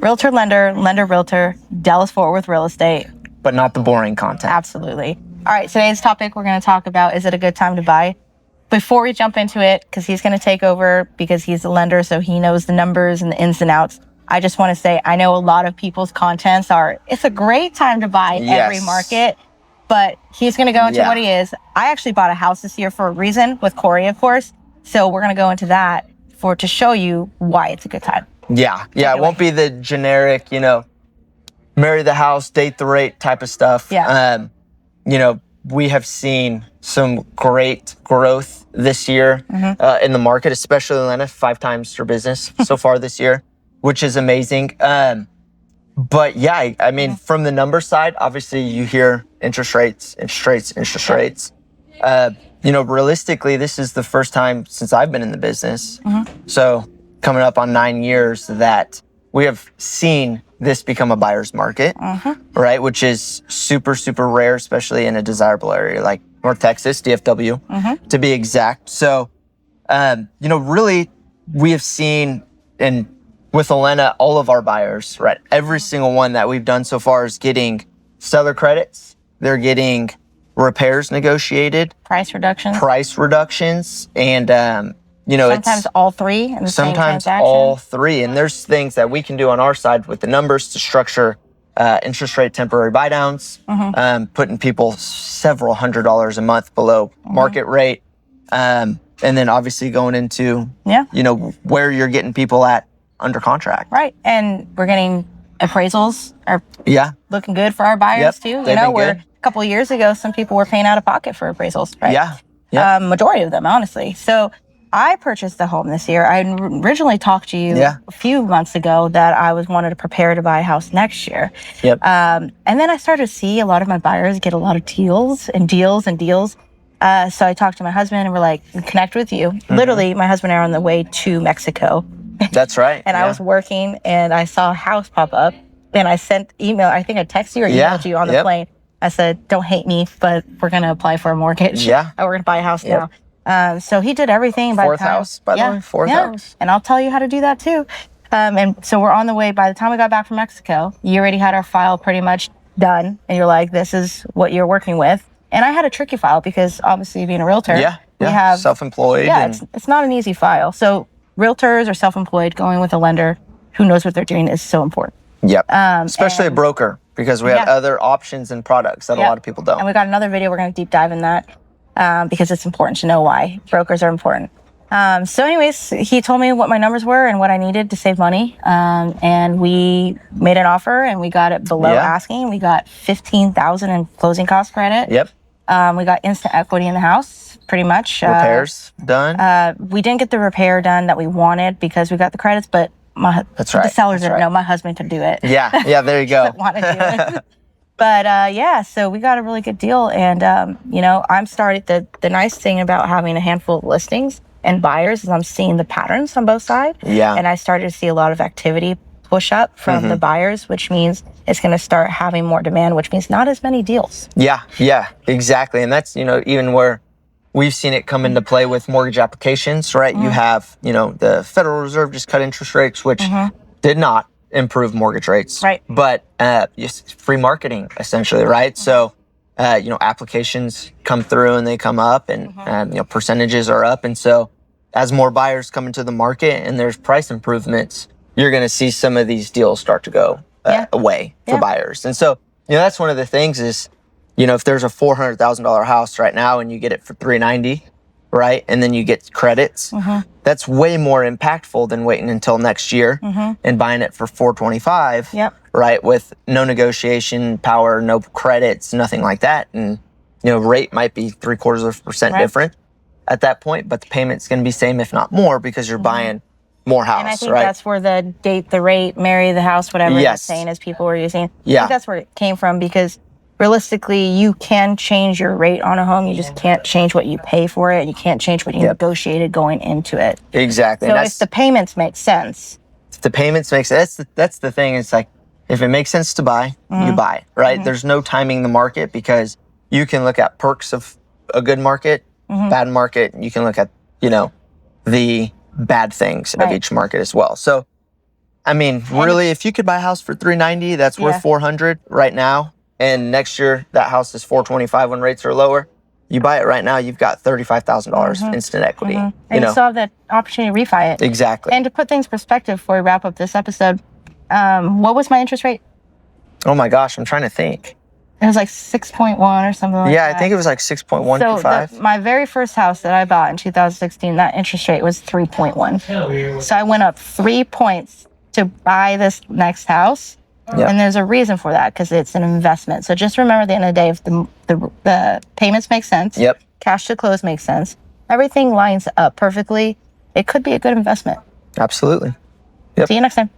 Realtor, lender, lender, realtor, Dallas-Fort Worth real estate. But not the boring content. Absolutely. All right, today's topic we're going to talk about, is it a good time to buy? Before we jump into it, because he's going to take over because he's the lender, so he knows the numbers and the ins and outs. I just want to say, I know a lot of people's contents are, it's a great time to buy every market, but he's going to go into what he is. I actually bought a house this year for a reason with Cory, of course. So we're going to go into that to show you why it's a good time. Yeah. It won't be the generic, marry the house, date the rate type of stuff. Yeah. We have seen some great growth this year in the market, especially Elena, 5 times her business so far this year, which is amazing. But yeah, I mean, from the number side, obviously you hear interest rates. Realistically, this is the first time since I've been in the business. So coming up on 9 years that we have seen this become a buyer's market, right? Which is super, super rare, especially in a desirable area like North Texas, DFW, to be exact. So, really, we have seen, and with Elena, all of our buyers, right? Every single one that we've done so far is getting seller credits. They're getting repairs negotiated, Price reductions, and sometimes all three in the same transaction. Sometimes all three. And there's things that we can do on our side with the numbers to structure interest rate temporary buy downs, putting people several $100s a month below market rate. And then obviously going into, where you're getting people at under contract. Right. And we're getting appraisals are looking good for our buyers too. A couple of years ago, some people were paying out of pocket for appraisals, right? Yeah. Majority of them, honestly. So I purchased the home this year. I originally talked to you a few months ago that I wanted to prepare to buy a house next year. And then I started to see a lot of my buyers get a lot of deals. So I talked to my husband and we're like, connect with you. Literally, my husband and I are on the way to Mexico. That's right. And I was working and I saw a house pop up and I sent email. I think I texted you or emailed you on the plane. I said, don't hate me, but we're going to apply for a mortgage. And we're going to buy a house now. So he did everything. Fourth house, by the way. Fourth house. And I'll tell you how to do that too. And so we're on the way. By the time we got back from Mexico, you already had our file pretty much done. And you're like, this is what you're working with. And I had a tricky file because obviously being a realtor, we have self-employed. It's not an easy file. So realtors or self-employed, going with a lender who knows what they're doing is so important. Especially a broker, because we have other options and products that a lot of people don't. And we got another video. We're going to deep dive in that. Because it's important to know why brokers are important. So anyways, he told me what my numbers were and what I needed to save money. And we made an offer and we got it below asking. We got $15,000 in closing cost credit. We got instant equity in the house, pretty much. Repairs done? We didn't get the repair done that we wanted because we got the credits, but the sellers didn't know. My husband could do it. There you go. Want to do it. But so we got a really good deal. And, I'm started, the nice thing about having a handful of listings and buyers is I'm seeing the patterns on both sides. And I started to see a lot of activity push up from the buyers, which means it's going to start having more demand, which means not as many deals. Yeah, exactly. And that's, even where we've seen it come into play with mortgage applications, right? You have, the Federal Reserve just cut interest rates, which did not improve mortgage rates, right? But free marketing essentially, right? So applications come through and they come up, and percentages are up, and so as more buyers come into the market and there's price improvements, you're going to see some of these deals start to go away for buyers. And so that's one of the things is if there's a $400,000 house right now and you get it for $390,000. Right? And then you get credits. That's way more impactful than waiting until next year and buying it for $425,000. Right? With no negotiation power, no credits, nothing like that. And, rate might be 0.75% different at that point, but the payment's going to be same, if not more, because you're buying more house. And I think that's where the date the rate, marry the house, whatever you're saying, as people were using. I think that's where it came from, because realistically, you can change your rate on a home. You just can't change what you pay for it. You can't change what you negotiated going into it. Exactly. So if the payments make sense. If the payments make sense, that's the thing. It's like, if it makes sense to buy, you buy, right? There's no timing the market, because you can look at perks of a good market, bad market. You can look at, the bad things of each market as well. So I mean, really, if you could buy a house for $390, that's Yeah. worth $400 right now. And next year, that house is $425 when rates are lower. You buy it right now, you've got $35,000 instant equity. And You you know, still have that opportunity to refi it. exactly. And to put things in perspective before we wrap up this episode, what was my interest rate? Oh my gosh, I'm trying to think. It was like 6.1 or something like that. Yeah, I think it was like 6.125. So my very first house that I bought in 2016, that interest rate was 3.1. So I went up 3 points to buy this next house. Yep. And there's a reason for that because it's an investment. So just remember at the end of the day, if the payments make sense, Yep. cash to close makes sense, everything lines up perfectly, it could be a good investment. Absolutely. Yep. See you next time.